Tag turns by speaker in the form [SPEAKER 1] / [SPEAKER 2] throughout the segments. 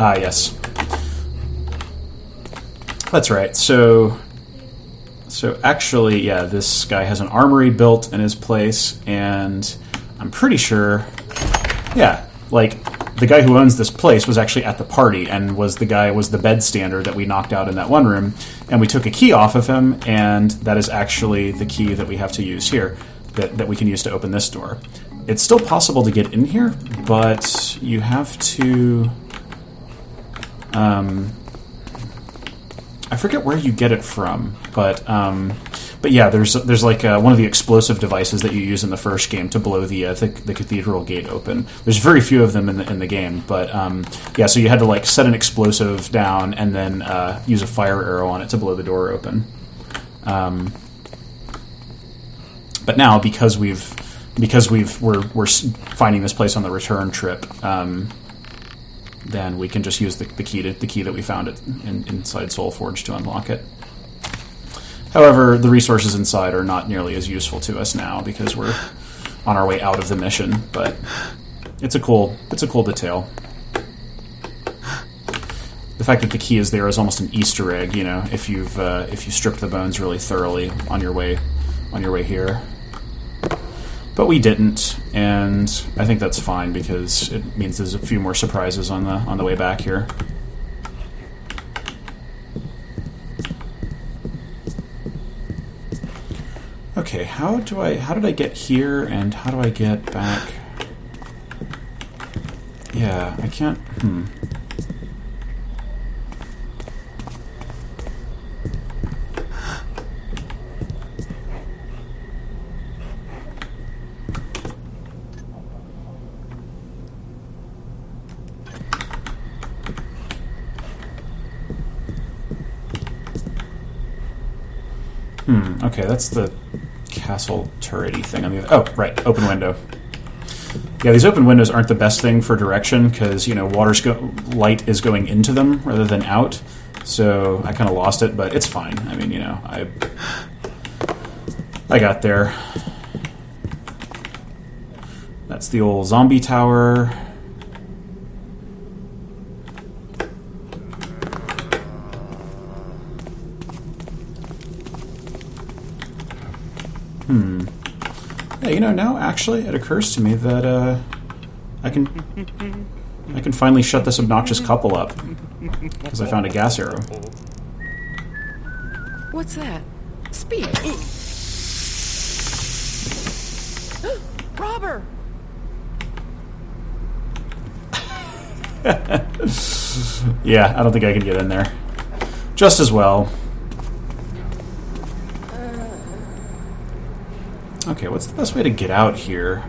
[SPEAKER 1] Ah, yes. That's right. So actually, yeah, this guy has an armory built in his place, and I'm pretty sure, yeah, like, the guy who owns this place was actually at the party and was the bed stander that we knocked out in that one room, and we took a key off of him, and that is actually the key that we have to use here, that we can use to open this door. It's still possible to get in here, but you have to... I forget where you get it from, but yeah, there's like one of the explosive devices that you use in the first game to blow the cathedral gate open. There's very few of them in the game, but yeah, so you had to like set an explosive down and then use a fire arrow on it to blow the door open. But now because we're finding this place on the return trip. Then we can just use the key that we found inside Soulforge to unlock it. However, the resources inside are not nearly as useful to us now because we're on our way out of the mission. But it's a cool detail. The fact that the key is there is almost an Easter egg. You know, if you stripped the bones really thoroughly on your way here. But we didn't, and I think that's fine because it means there's a few more surprises on the way back here. Okay, how did I get here, and how do I get back? Yeah, I can't. Okay, that's the castle turret-y thing on the other... Oh, right, open window. Yeah, these open windows aren't the best thing for direction because, you know, light is going into them rather than out. So I kind of lost it, but it's fine. I mean, you know, I got there. That's the old zombie tower. Yeah, you know, now actually it occurs to me that I can finally shut this obnoxious couple up because I found a gas arrow.
[SPEAKER 2] What's that? Speak. Robber.
[SPEAKER 1] Yeah, I don't think I can get in there. Just as well. Okay, what's the best way to get out here?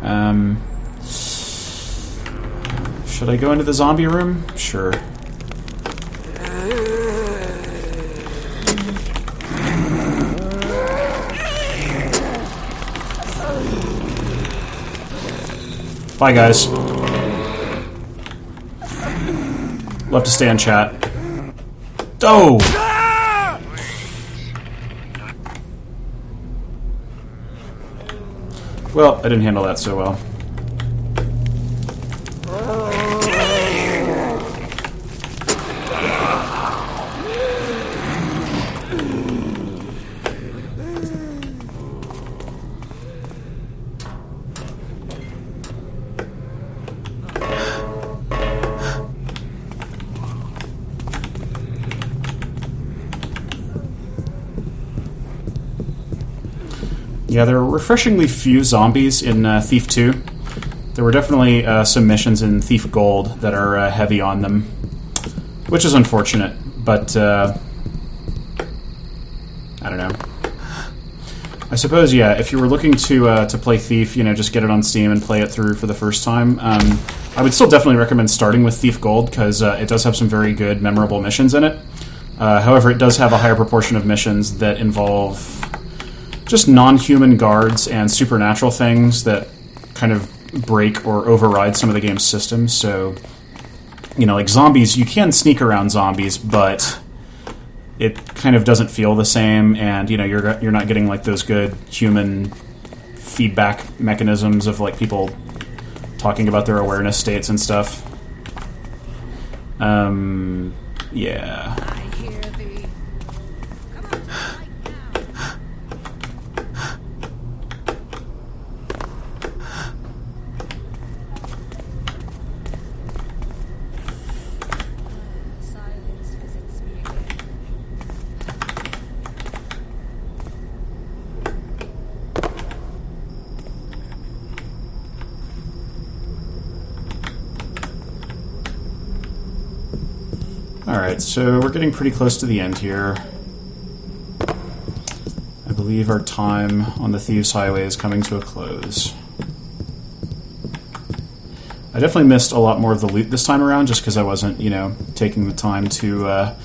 [SPEAKER 1] Should I go into the zombie room? Sure. Bye, guys. Love to stay in chat. Oh! Well, I didn't handle that so well. Yeah, there were refreshingly few zombies in Thief 2. There were definitely some missions in Thief Gold that are heavy on them, which is unfortunate, but I don't know. I suppose, yeah, if you were looking to play Thief, you know, just get it on Steam and play it through for the first time. I would still definitely recommend starting with Thief Gold because it does have some very good, memorable missions in it. However, it does have a higher proportion of missions that involve just non-human guards and supernatural things that kind of break or override some of the game's systems. So, you know, like zombies, you can sneak around zombies, but it kind of doesn't feel the same, and, you know, you're not getting like those good human feedback mechanisms of like people talking about their awareness states and stuff. Yeah.
[SPEAKER 3] I hear thee. Come on, fight now. Silence visits me again.
[SPEAKER 1] Alright, so we're getting pretty close to the end here. I believe our time on the Thieves' Highway is coming to a close. I definitely missed a lot more of the loot this time around, just because I wasn't, taking the time to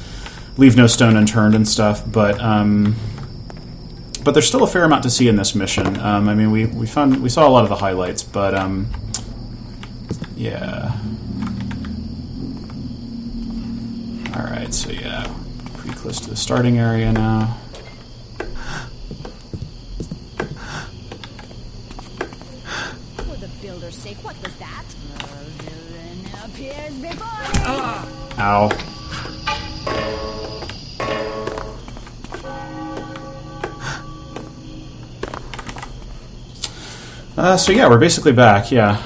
[SPEAKER 1] leave no stone unturned and stuff, but there's still a fair amount to see in this mission. I mean, we saw a lot of the highlights, but yeah. Alright, so yeah, pretty close to the starting area now.
[SPEAKER 3] For the builder's sake, what was that? A villain appears before me.
[SPEAKER 1] Ow. So yeah, we're basically back, yeah.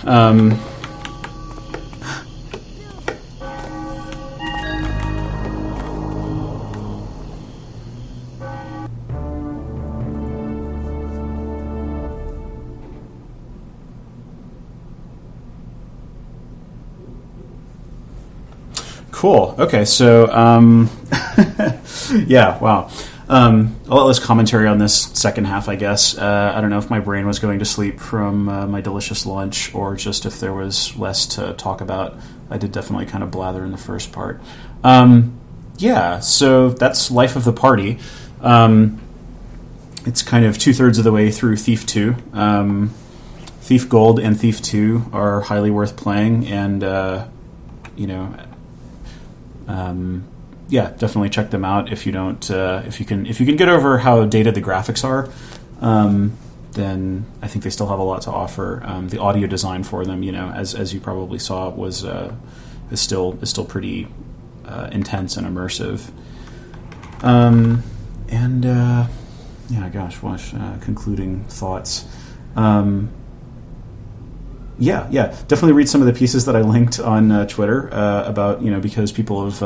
[SPEAKER 1] Cool. Okay, so yeah, wow. A lot less commentary on this second half, I guess. I don't know if my brain was going to sleep from my delicious lunch or just if there was less to talk about. I did definitely kind of blather in the first part. Yeah, so that's Life of the Party. It's kind of 2/3 of the way through Thief 2. Thief Gold and Thief 2 are highly worth playing, and, yeah, definitely check them out if you don't. If you can get over how dated the graphics are, then I think they still have a lot to offer. The audio design for them, as you probably saw, is still pretty intense and immersive. Yeah, gosh, concluding thoughts. Yeah, definitely read some of the pieces that I linked on Twitter about, because people have,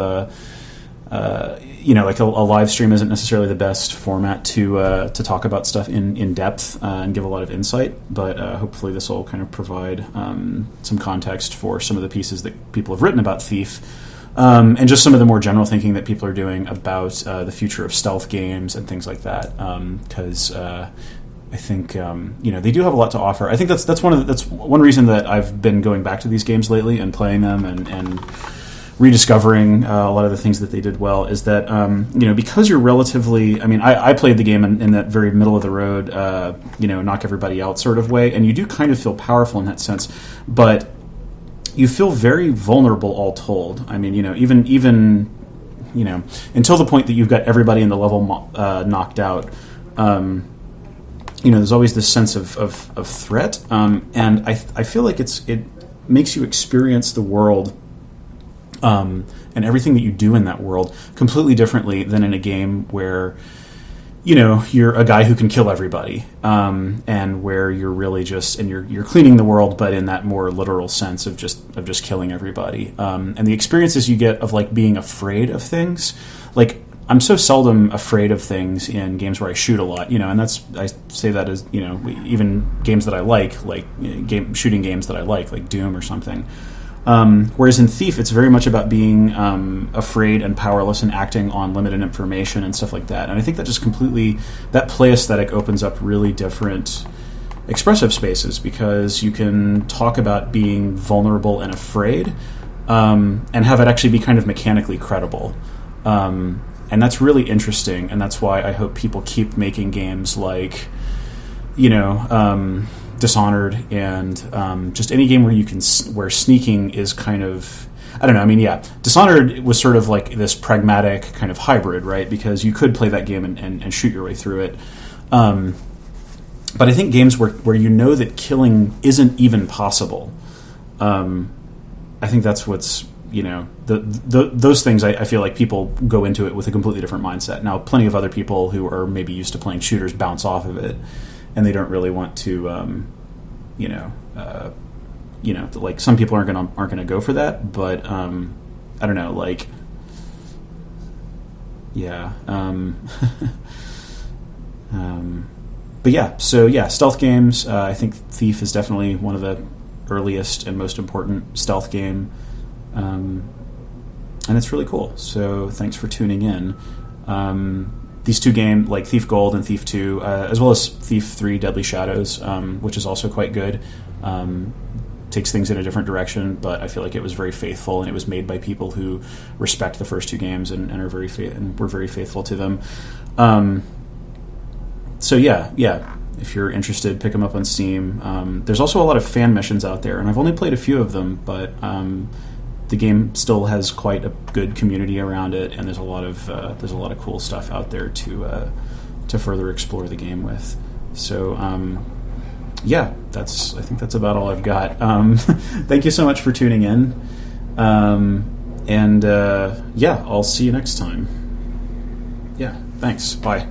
[SPEAKER 1] like a live stream isn't necessarily the best format to talk about stuff in depth and give a lot of insight, but hopefully this will kind of provide some context for some of the pieces that people have written about Thief, and just some of the more general thinking that people are doing about the future of stealth games and things like that, because I think they do have a lot to offer. I think that's one reason that I've been going back to these games lately and playing them and rediscovering a lot of the things that they did well, is that because you're relatively, I played the game in that very middle of the road, knock everybody out sort of way, and you do kind of feel powerful in that sense, but you feel very vulnerable all told. Even until the point that you've got everybody in the level knocked out. There's always this sense of threat, and I feel like it makes you experience the world and everything that you do in that world completely differently than in a game where you're a guy who can kill everybody, and where you're really just you're cleaning the world, but in that more literal sense of just killing everybody, and the experiences you get of like being afraid of things, like. I'm so seldom afraid of things in games where I shoot a lot, and I say that as, even games that I like shooting games that I like Doom or something. Whereas in Thief, it's very much about being afraid and powerless and acting on limited information and stuff like that. And I think that just that play aesthetic opens up really different expressive spaces, because you can talk about being vulnerable and afraid, and have it actually be kind of mechanically credible. And that's really interesting, and that's why I hope people keep making games like, Dishonored, and just any game where sneaking is kind of, I don't know. Dishonored was sort of like this pragmatic kind of hybrid, right? Because you could play that game and shoot your way through it. But I think games where that killing isn't even possible, I think that's what's those things, I feel like people go into it with a completely different mindset. Now, plenty of other people who are maybe used to playing shooters bounce off of it, and they don't really want to, like some people aren't gonna go for that. But I don't know, like, yeah. But yeah, so yeah, stealth games. I think Thief is definitely one of the earliest and most important stealth game, and it's really cool. So thanks for tuning in. These two games, like Thief Gold and Thief 2, as well as Thief 3 Deadly Shadows, which is also quite good, takes things in a different direction, but I feel like it was very faithful, and it was made by people who respect the first two games and are were very faithful to them. So yeah, if you're interested, pick them up on Steam. There's also a lot of fan missions out there, and I've only played a few of them, but the game still has quite a good community around it, and there's a lot of cool stuff out there to further explore the game with. So yeah, I think that's about all I've got. Thank you so much for tuning in, and yeah, I'll see you next time. Yeah, thanks. Bye.